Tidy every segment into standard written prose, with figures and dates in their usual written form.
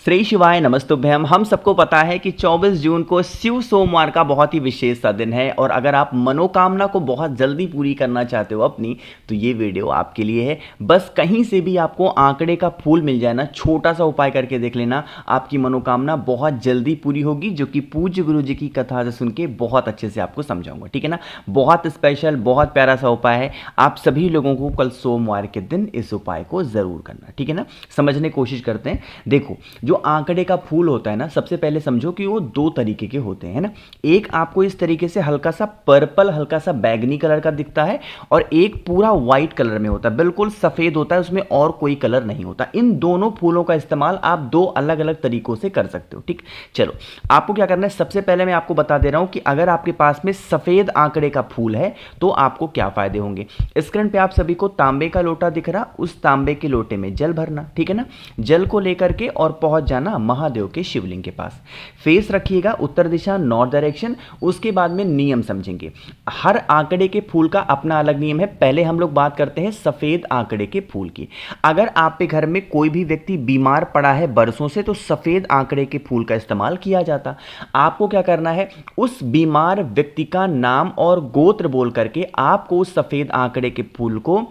श्री शिवाय नमस्तुभ्यम। हम सबको पता है कि 24 जून को शिव सोमवार का बहुत ही विशेष सा दिन है और अगर आप मनोकामना को बहुत जल्दी पूरी करना चाहते हो अपनी, तो ये वीडियो आपके लिए है। बस कहीं से भी आपको आंकड़े का फूल मिल जाए ना, छोटा सा उपाय करके देख लेना, आपकी मनोकामना बहुत जल्दी पूरी होगी, जो कि पूज्य गुरु जी की कथा से सुन के बहुत अच्छे से आपको समझाऊंगा। ठीक है ना, बहुत स्पेशल, बहुत प्यारा सा उपाय है। आप सभी लोगों को कल सोमवार के दिन इस उपाय को जरूर करना। ठीक है ना, समझने की कोशिश करते हैं। देखो, जो आंकड़े का फूल होता है ना, सबसे पहले समझो कि वो दो तरीके के होते हैं ना। एक आपको इस तरीके से हल्का सा पर्पल, हल्का सा बैगनी कलर का दिखता है और एक पूरा व्हाइट कलर में होता है, बिल्कुल सफेद होता है, उसमें और कोई कलर नहीं होता। इन दोनों फूलों का इस्तेमाल आप दो अलग अलग तरीकों से कर सकते हो। ठीक, चलो आपको क्या करना है, सबसे पहले मैं आपको बता दे रहा हूं कि अगर आपके पास में सफेद आंकड़े का फूल है तो आपको क्या फायदे होंगे। स्क्रीन पे आप सभी को तांबे का लोटा दिख रहा, उस तांबे के लोटे में जल भरना। ठीक है ना, जल को लेकर के और पहुंच जाना महादेव के शिवलिंग के पास। फेस रखिएगा उत्तर दिशा, नॉर्थ डायरेक्शन। उसके बाद में नियम समझेंगे। हर आंकड़े के फूल का अपना अलग नियम है। पहले हम लोग बात करते हैं सफेद आंकड़े के फूल की। अगर आपके घर में कोई भी व्यक्ति बीमार पड़ा है बरसों से, तो सफेद आंकड़े के फूल का इस्तेमाल किया जाता। आपको क्या करना है, उस बीमार व्यक्ति का नाम और गोत्र बोल करके आपको उस सफेद आंकड़े के फूल को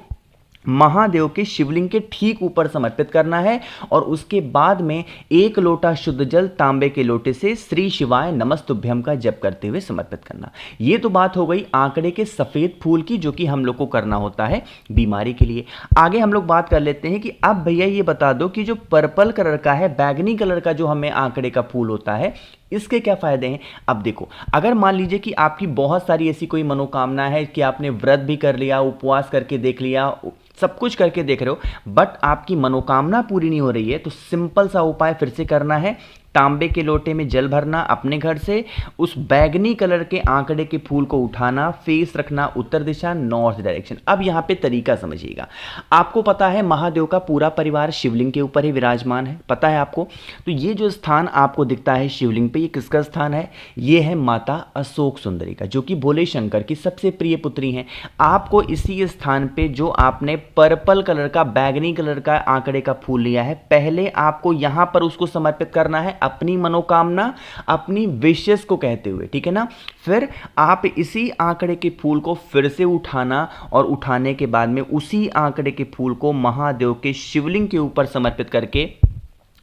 महादेव के शिवलिंग के ठीक ऊपर समर्पित करना है और उसके बाद में एक लोटा शुद्ध जल तांबे के लोटे से श्री शिवाय नमस्तुभ्यम का जप करते हुए समर्पित करना। यह तो बात हो गई आंकड़े के सफेद फूल की, जो कि हम लोग को करना होता है बीमारी के लिए। आगे हम लोग बात कर लेते हैं कि अब भैया ये बता दो कि जो पर्पल कलर का है, बैगनी कलर का जो हमें आंकड़े का फूल होता है, इसके क्या फायदे हैं। अब देखो, अगर मान लीजिए कि आपकी बहुत सारी ऐसी कोई मनोकामना है कि आपने व्रत भी कर लिया, उपवास करके देख लिया, सब कुछ करके देख रहे हो, बट आपकी मनोकामना पूरी नहीं हो रही है, तो सिंपल सा उपाय फिर से करना है। तांबे के लोटे में जल भरना अपने घर से, उस बैगनी कलर के आंकड़े के फूल को उठाना, फेस रखना उत्तर दिशा, नॉर्थ डायरेक्शन। अब यहां पे तरीका समझिएगा। आपको पता है महादेव का पूरा परिवार शिवलिंग के ऊपर ही विराजमान है, पता है आपको। तो ये जो स्थान आपको दिखता है शिवलिंग पे, ये किसका स्थान है? ये है माता अशोक सुंदरी का, जो कि भोले शंकर की सबसे प्रिय पुत्री हैं। आपको इसी स्थान पे जो आपने पर्पल कलर का, बैगनी कलर का आंकड़े का फूल लिया है, पहले आपको यहां पर उसको समर्पित करना है अपनी मनोकामना, अपनी विशेष को कहते हुए। ठीक है ना, फिर आप इसी आंकड़े के फूल को फिर से उठाना और उठाने के बाद में उसी आंकड़े के फूल को महादेव के शिवलिंग के ऊपर समर्पित करके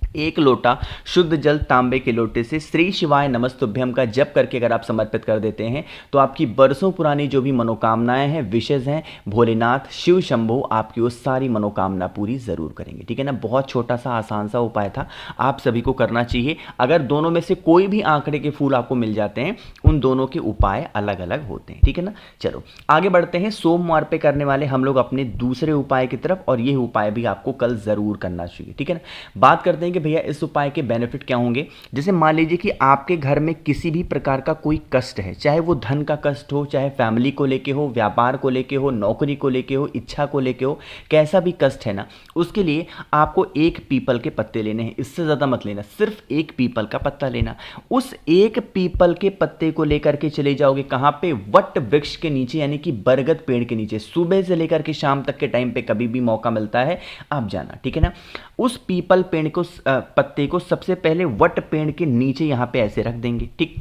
एक लोटा शुद्ध जल तांबे के लोटे से श्री शिवाय नमस्तुभ्यम का जप करके अगर आप समर्पित कर देते हैं, तो आपकी बरसों पुरानी जो भी मनोकामनाएं हैं, विशेष हैं, भोलेनाथ शिव शंभो आपकी वो सारी मनोकामना पूरी जरूर करेंगे। ठीक है ना, बहुत छोटा सा आसान सा उपाय था, आप सभी को करना चाहिए। अगर दोनों में से कोई भी आंकड़े के फूल आपको मिल जाते हैं, उन दोनों के उपाय अलग अलग होते हैं। ठीक है ना, चलो आगे बढ़ते हैं। सोमवार पे करने वाले हम लोग अपने दूसरे उपाय की तरफ, और ये उपाय भी आपको कल जरूर करना चाहिए। ठीक है ना, बात करते हैं कि भैया इस उपाय के बेनिफिट क्या होंगे। जैसे मान लीजिए कि आपके घर में किसी भी प्रकार का कोई कष्ट है, चाहे वो धन का कष्ट हो, चाहे फैमिली को लेके हो, व्यापार को लेके हो, नौकरी को लेके हो, इच्छा को लेके हो, कैसा भी कष्ट है ना, उसके लिए आपको एक पीपल के पत्ते लेने हैं। इससे ज्यादा मत लेना, सिर्फ एक पीपल का पत्ता लेना। उस एक पीपल के पत्ते को लेकर के चले जाओगे कहां पे? वट वृक्ष के नीचे, यानी कि बरगद पेड़ के नीचे। सुबह से लेकर के शाम तक के टाइम पे कभी भी मौका मिलता है आप जाना। ठीक है ना, उस पीपल पेड़ को, पत्ते को सबसे पहले वट पेड़ के नीचे यहां पे ऐसे रख देंगे। ठीक,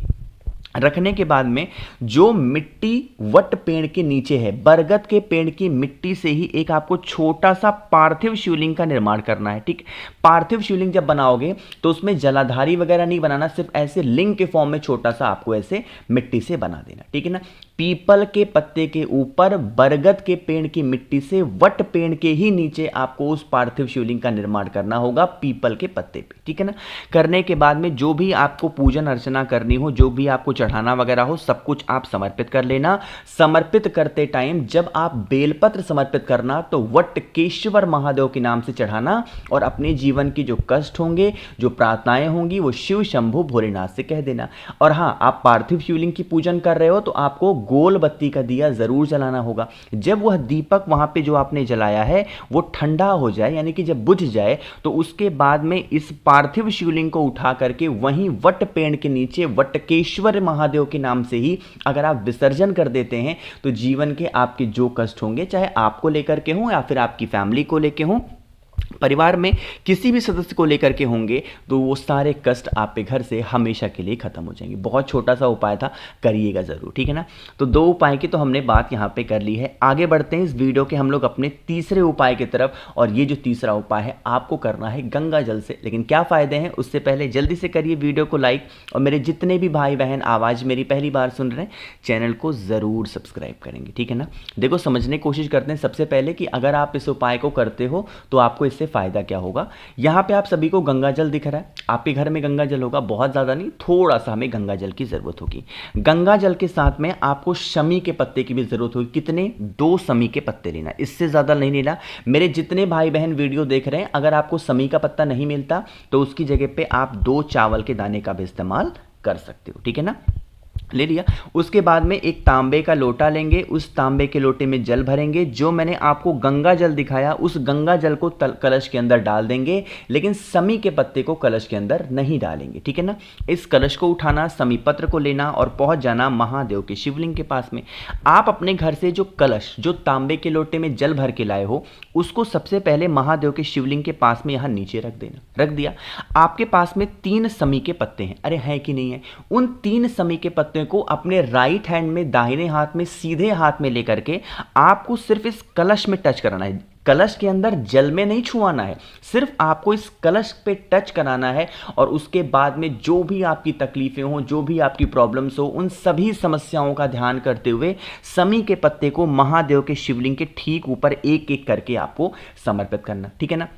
रखने के बाद में जो मिट्टी वट पेड़ के नीचे है, बरगद के पेड़ की मिट्टी से ही एक आपको छोटा सा पार्थिव शिवलिंग का निर्माण करना है। ठीक, पार्थिव शिवलिंग जब बनाओगे तो उसमें जलाधारी वगैरह नहीं बनाना, सिर्फ ऐसे लिंग के फॉर्म में छोटा सा आपको ऐसे मिट्टी से बना देना। ठीक है ना, पीपल के पत्ते के ऊपर बरगद के पेड़ की मिट्टी से वट पेड़ के ही नीचे आपको उस पार्थिव शिवलिंग का निर्माण करना होगा, पीपल के पत्ते पे। ठीक है ना, करने के बाद में जो भी आपको पूजन अर्चना करनी हो, जो भी आपको चढ़ाना वगैरह हो, सब कुछ आप समर्पित कर लेना। समर्पित करते टाइम जब आप बेलपत्र समर्पित करना, तो वटकेश्वर महादेव के नाम से चढ़ाना और अपने जीवन की जो कष्ट होंगे, जो प्रार्थनाएं होंगी, वो शिव शंभु भोलेनाथ से कह देना। और हाँ, आप पार्थिव शिवलिंग की पूजन कर रहे हो तो आपको गोल बत्ती का दिया जरूर जलाना होगा। जब वह दीपक वहां पे जो आपने जलाया है वो ठंडा हो जाए, यानी कि जब बुझ जाए, तो उसके बाद में इस पार्थिव शिवलिंग को उठा करके वहीं वट पेड़ के नीचे वटकेश्वर महादेव के नाम से ही अगर आप विसर्जन कर देते हैं, तो जीवन के आपके जो कष्ट होंगे, चाहे आपको लेकर के हों या फिर आपकी फैमिली को लेकर हों, परिवार में किसी भी सदस्य को लेकर के होंगे तो वो सारे कष्ट आपके घर से हमेशा के लिए खत्म हो जाएंगे। बहुत छोटा सा उपाय था, करिएगा ज़रूर, ठीक है ना। तो 2 उपाय की तो हमने बात यहाँ पे कर ली है। आगे बढ़ते हैं इस वीडियो के हम लोग अपने तीसरे उपाय की तरफ, और ये जो तीसरा उपाय है आपको करना है गंगा जल से। लेकिन क्या फ़ायदे हैं उससे पहले जल्दी से करिए वीडियो को लाइक, और मेरे जितने भी भाई बहन आवाज़ मेरी पहली बार सुन रहे हैं चैनल को ज़रूर सब्सक्राइब करेंगे, ठीक है ना। देखो समझने की कोशिश करते हैं सबसे पहले कि अगर आप इस उपाय को करते हो तो आपको इससे फ़ायदा क्या होगा। यहाँ पे आप सभी को गंगा जल दिख रहा है, आपके घर में गंगा जल होगा, बहुत ज़्यादा नहीं, थोड़ा सा हमें गंगा जल की ज़रूरत होगी। गंगा जल के साथ में आपको शमी के पत्ते की भी ज़रूरत होगी। कितने? 2 शमी के पत्ते लेना, इससे ज़्यादा नहीं लेना। मेरे जितने भाई बहन वीडियो देख रहे हैं, अगर आपको शमी का पत्ता नहीं मिलता तो उसकी जगह पे आप 2 चावल के दाने का भी इस्तेमाल कर सकते हो, ठीक है ना। ले लिया। उसके बाद में एक तांबे का लोटा लेंगे, उस तांबे के लोटे में जल भरेंगे। जो मैंने आपको गंगा जल दिखाया उस गंगा जल को कलश के अंदर डाल देंगे, लेकिन शमी के पत्ते को कलश के अंदर नहीं डालेंगे, ठीक है ना। इस कलश को उठाना, शमी पत्र को लेना और पहुंच जाना महादेव के शिवलिंग के पास में। आप अपने घर से जो कलश, जो तांबे के लोटे में जल भर के लाए हो, उसको सबसे पहले महादेव के शिवलिंग के पास में यहाँ नीचे रख देना। रख दिया। आपके पास में 3 शमी के पत्ते हैं, अरे है कि नहीं है। उन 3 शमी के पत्ते को अपने राइट हैंड में, दाहिने हाथ में, सीधे हाथ में लेकर के आपको सिर्फ इस कलश में टच कराना है। कलश के अंदर जल में नहीं छुआना है, सिर्फ आपको इस कलश पे टच कराना है। और उसके बाद में जो भी आपकी तकलीफें हो, जो भी आपकी प्रॉब्लम्स हो, उन सभी समस्याओं का ध्यान करते हुए शमी के पत्ते को महादेव के शिवलिंग के ठीक ऊपर एक एक करके आपको समर्पित करना, ठीक है ना।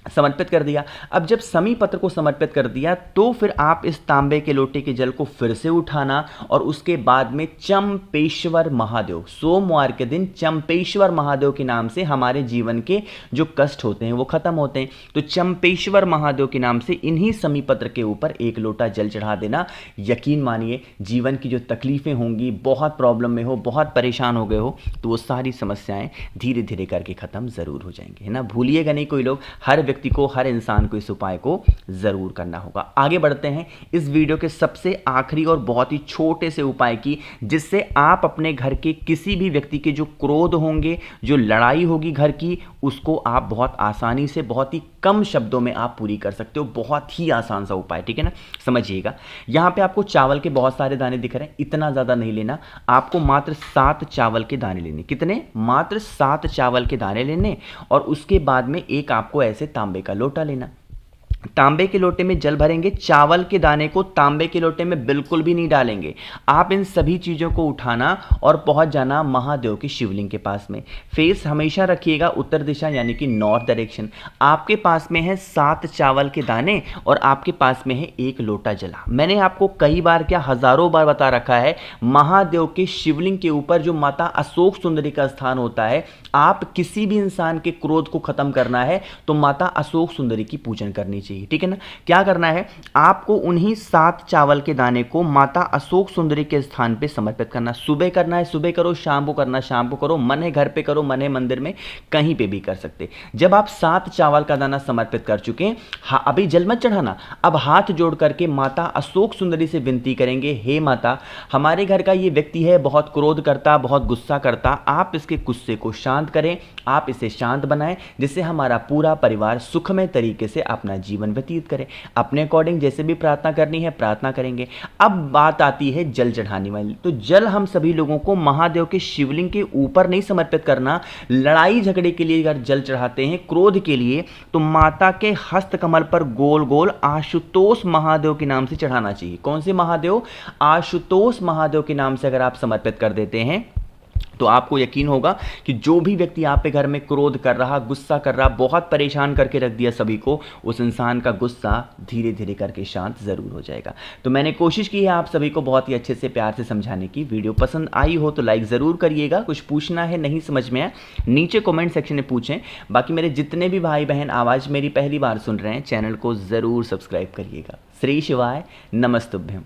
समर्पित कर दिया। अब जब शमी पत्र को समर्पित कर दिया तो फिर आप इस तांबे के लोटे के जल को फिर से उठाना, और उसके बाद में चंपेश्वर महादेव, सोमवार के दिन चंपेश्वर महादेव के नाम से हमारे जीवन के जो कष्ट होते हैं वो खत्म होते हैं। तो चंपेश्वर महादेव के नाम से इन्हीं शमी पत्र के ऊपर 1 लोटा जल चढ़ा देना। यकीन मानिए जीवन की जो तकलीफें होंगी, बहुत प्रॉब्लम में हो, बहुत परेशान हो गए हो, तो वो सारी समस्याएं धीरे धीरे करके खत्म जरूर हो जाएंगे, है ना। भूलिएगा नहीं कोई लोग, हर व्यक्ति को, हर इंसान को इस उपाय को जरूर करना होगा। आगे बढ़ते हैं इस वीडियो के सबसे आखिरी और बहुत ही छोटे से उपाय की, जिससे आप अपने घर के किसी भी व्यक्ति के जो क्रोध होंगे, जो लड़ाई होगी घर की, उसको आप बहुत आसानी से, बहुत ही कम शब्दों में आप पूरी कर सकते हो। बहुत ही आसान सा उपाय, ठीक है ना। समझिएगा, यहां पे आपको चावल के बहुत सारे दाने दिख रहे हैं, इतना ज्यादा नहीं लेना। आपको मात्र 7 चावल के दाने लेने। कितने? मात्र 7 चावल के दाने लेने। और उसके बाद में एक आपको ऐसे तांबे का लोटा लेना। तांबे के लोटे में जल भरेंगे, चावल के दाने को तांबे के लोटे में बिल्कुल भी नहीं डालेंगे। आप इन सभी चीज़ों को उठाना और पहुंच जाना महादेव के शिवलिंग के पास में। फेस हमेशा रखिएगा उत्तर दिशा, यानी कि नॉर्थ डायरेक्शन। आपके पास में है 7 चावल के दाने और आपके पास में है 1 लोटा जला। मैंने आपको कई बार, क्या हजारों बार बता रखा है, महादेव के शिवलिंग के ऊपर जो माता अशोक सुंदरी का स्थान होता है, आप किसी भी इंसान के क्रोध को खत्म करना है तो माता अशोक सुंदरी की पूजन करनी चाहिए, ठीक है ना। क्या करना है, आपको उन्हीं 7 चावल के दाने को माता अशोक सुंदरी के स्थान पे समर्पित करना। सुबह करना है सुबह करो, शाम को करना शाम को करो, मन है घर पे करो, मन है मंदिर में, कहीं पे भी कर सकते। जब आप 7 चावल का दाना समर्पित कर चुके हैं, अभी जल मत चढ़ाना, अब हाथ जोड़ करके माता अशोक सुंदरी से विनती करेंगे, हे माता, हमारे घर का ये व्यक्ति है, बहुत क्रोध करता, बहुत गुस्सा करता, आप इसके गुस्से को शांत करें, आप इसे शांत बनाएं, जिससे हमारा पूरा परिवार सुखमय तरीके से अपना जीवन व्यतीत करें। अपने अकॉर्डिंग जैसे भी प्रार्थना करनी है प्रार्थना करेंगे। अब बात आती है जल चढ़ाने वाली। तो जल हम सभी लोगों को महादेव के शिवलिंग के ऊपर नहीं समर्पित करना। लड़ाई झगड़े के लिए अगर जल चढ़ाते हैं, क्रोध के लिए, तो माता के हस्त कमल पर गोल गोल आशुतोष महादेव के नाम से चढ़ाना चाहिए। कौन से महादेव? आशुतोष महादेव के नाम से अगर आप समर्पित कर देते हैं तो आपको यकीन होगा कि जो भी व्यक्ति आप पे घर में क्रोध कर रहा, गुस्सा कर रहा, बहुत परेशान करके रख दिया सभी को, उस इंसान का गुस्सा धीरे धीरे करके शांत जरूर हो जाएगा। तो मैंने कोशिश की है आप सभी को बहुत ही अच्छे से प्यार से समझाने की। वीडियो पसंद आई हो तो लाइक ज़रूर करिएगा। कुछ पूछना है, नहीं समझ में आया, नीचे कमेंट सेक्शन में पूछें। बाकी मेरे जितने भी भाई बहन आवाज़ मेरी पहली बार सुन रहे हैं, चैनल को ज़रूर सब्सक्राइब करिएगा। श्री शिवाय, नमस्तुभ्यम।